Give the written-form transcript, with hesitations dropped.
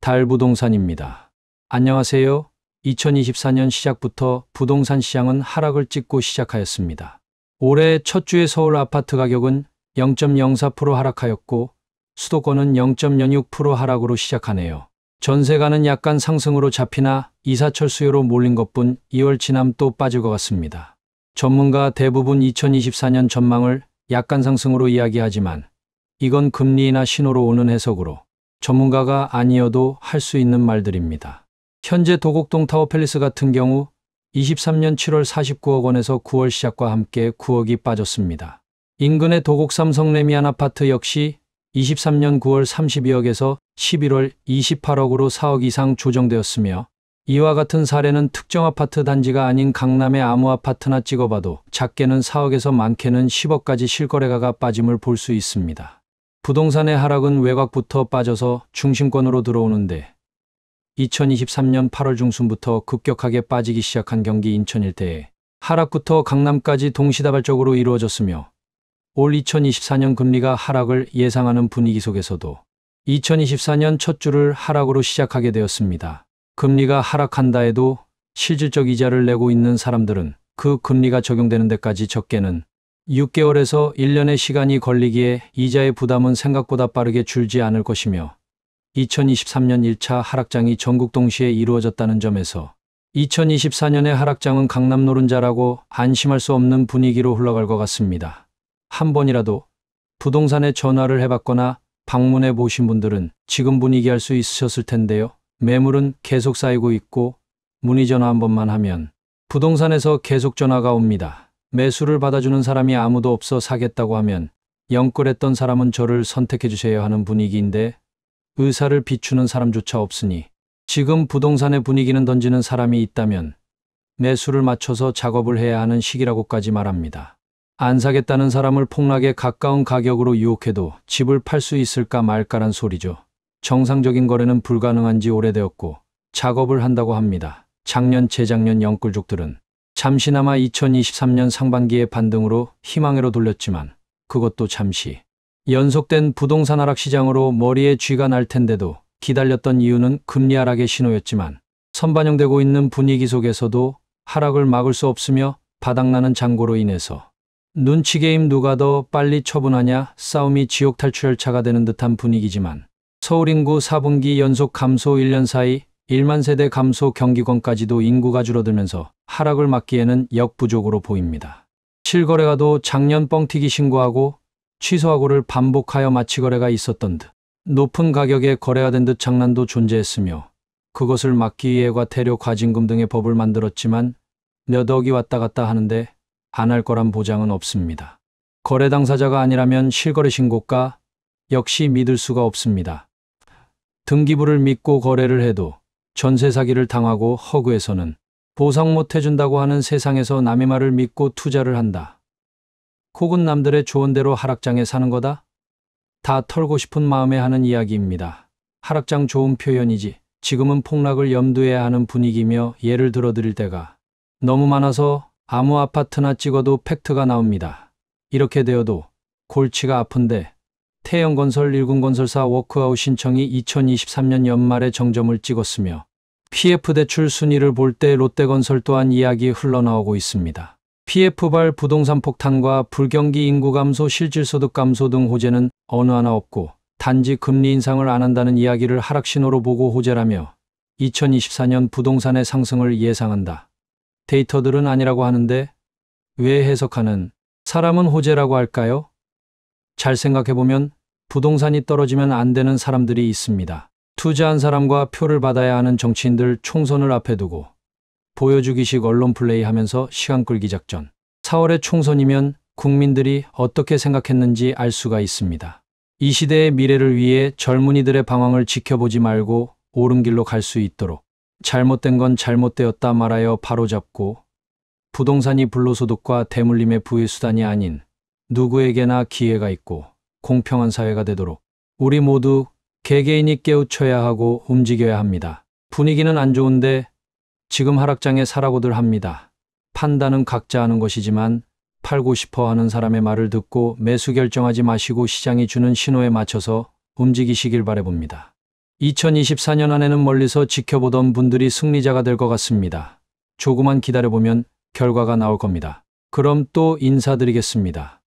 달부동산입니다. 안녕하세요. 2024년 시작부터 부동산 시장은 하락을 찍고 시작하였습니다. 올해 첫 주의 서울 아파트 가격은 0.04% 하락하였고 수도권은 0.06% 하락으로 시작하네요. 전세가는 약간 상승으로 잡히나 이사철 수요로 몰린 것뿐 2월 지나면 또 빠질 것 같습니다. 전문가 대부분 2024년 전망을 약간 상승으로 이야기하지만 이건 금리나 신호로 오는 해석으로 전문가가 아니어도 할 수 있는 말들입니다. 현재 도곡동 타워팰리스 같은 경우 23년 7월 49억 원에서 9월 시작과 함께 9억이 빠졌습니다. 인근의 도곡 삼성 레미안 아파트 역시 23년 9월 32억에서 11월 28억으로 4억 이상 조정되었으며 이와 같은 사례는 특정 아파트 단지가 아닌 강남의 아무 아파트나 찍어봐도 작게는 4억에서 많게는 10억까지 실거래가가 빠짐을 볼 수 있습니다. 부동산의 하락은 외곽부터 빠져서 중심권으로 들어오는데 2023년 8월 중순부터 급격하게 빠지기 시작한 경기 인천 일대에 하락부터 강남까지 동시다발적으로 이루어졌으며 올 2024년 금리가 하락을 예상하는 분위기 속에서도 2024년 첫 주를 하락으로 시작하게 되었습니다. 금리가 하락한다 해도 실질적 이자를 내고 있는 사람들은 그 금리가 적용되는 데까지 적게는 6개월에서 1년의 시간이 걸리기에 이자의 부담은 생각보다 빠르게 줄지 않을 것이며 2023년 1차 하락장이 전국 동시에 이루어졌다는 점에서 2024년의 하락장은 강남 노른자라고 안심할 수 없는 분위기로 흘러갈 것 같습니다. 한 번이라도 부동산에 전화를 해봤거나 방문해 보신 분들은 지금 분위기 알 수 있으셨을 텐데요. 매물은 계속 쌓이고 있고 문의 전화 한 번만 하면 부동산에서 계속 전화가 옵니다. 매수를 받아주는 사람이 아무도 없어 사겠다고 하면 영끌했던 사람은 저를 선택해 주셔야 하는 분위기인데 의사를 비추는 사람조차 없으니 지금 부동산의 분위기는 던지는 사람이 있다면 매수를 맞춰서 작업을 해야 하는 시기라고까지 말합니다. 안 사겠다는 사람을 폭락에 가까운 가격으로 유혹해도 집을 팔 수 있을까 말까란 소리죠. 정상적인 거래는 불가능한 지 오래되었고 작업을 한다고 합니다. 작년 재작년 영끌족들은 잠시나마 2023년 상반기의 반등으로 희망으로 돌렸지만 그것도 잠시 연속된 부동산 하락 시장으로 머리에 쥐가 날 텐데도 기다렸던 이유는 금리 하락의 신호였지만 선반영되고 있는 분위기 속에서도 하락을 막을 수 없으며 바닥나는 잔고로 인해서 눈치게임 누가 더 빨리 처분하냐 싸움이 지옥 탈출열차가 되는 듯한 분위기지만 서울 인구 4분기 연속 감소 1년 사이 1만 세대 감소 경기권까지도 인구가 줄어들면서 하락을 막기에는 역부족으로 보입니다. 실거래가도 작년 뻥튀기 신고하고 취소하고를 반복하여 마치 거래가 있었던 듯 높은 가격에 거래가 된 듯 장난도 존재했으며 그것을 막기 위해 과태료 과징금 등의 법을 만들었지만 몇 억이 왔다 갔다 하는데 안 할 거란 보장은 없습니다. 거래 당사자가 아니라면 실거래 신고가 역시 믿을 수가 없습니다. 등기부를 믿고 거래를 해도 전세 사기를 당하고 허구에서는 보상 못 해준다고 하는 세상에서 남의 말을 믿고 투자를 한다. 혹은 남들의 조언대로 하락장에 사는 거다? 다 털고 싶은 마음에 하는 이야기입니다. 하락장 좋은 표현이지 지금은 폭락을 염두해야 하는 분위기며 예를 들어 드릴 때가 너무 많아서 아무 아파트나 찍어도 팩트가 나옵니다. 이렇게 되어도 골치가 아픈데 태영건설 1군건설사 워크아웃 신청이 2023년 연말에 정점을 찍었으며 PF 대출 순위를 볼 때 롯데건설 또한 이야기 흘러나오고 있습니다. PF발 부동산 폭탄과 불경기 인구 감소 실질소득 감소 등 호재는 어느 하나 없고 단지 금리 인상을 안 한다는 이야기를 하락신호로 보고 호재라며 2024년 부동산의 상승을 예상한다. 데이터들은 아니라고 하는데 왜 해석하는 사람은 호재라고 할까요? 잘 생각해보면 부동산이 떨어지면 안 되는 사람들이 있습니다. 투자한 사람과 표를 받아야 하는 정치인들 총선을 앞에 두고 보여주기식 언론 플레이 하면서 시간 끌기 작전. 4월에 총선이면 국민들이 어떻게 생각했는지 알 수가 있습니다. 이 시대의 미래를 위해 젊은이들의 방황을 지켜보지 말고 옳은 길로 갈 수 있도록 잘못된 건 잘못되었다 말하여 바로잡고 부동산이 불로소득과 대물림의 부의 수단이 아닌 누구에게나 기회가 있고 공평한 사회가 되도록 우리 모두 개개인이 깨우쳐야 하고 움직여야 합니다. 분위기는 안 좋은데 지금 하락장에 사라고들 합니다. 판단은 각자 하는 것이지만 팔고 싶어 하는 사람의 말을 듣고 매수 결정하지 마시고 시장이 주는 신호에 맞춰서 움직이시길 바라봅니다. 2024년 안에는 멀리서 지켜보던 분들이 승리자가 될 것 같습니다. 조금만 기다려보면 결과가 나올 겁니다. 그럼 또 인사드리겠습니다.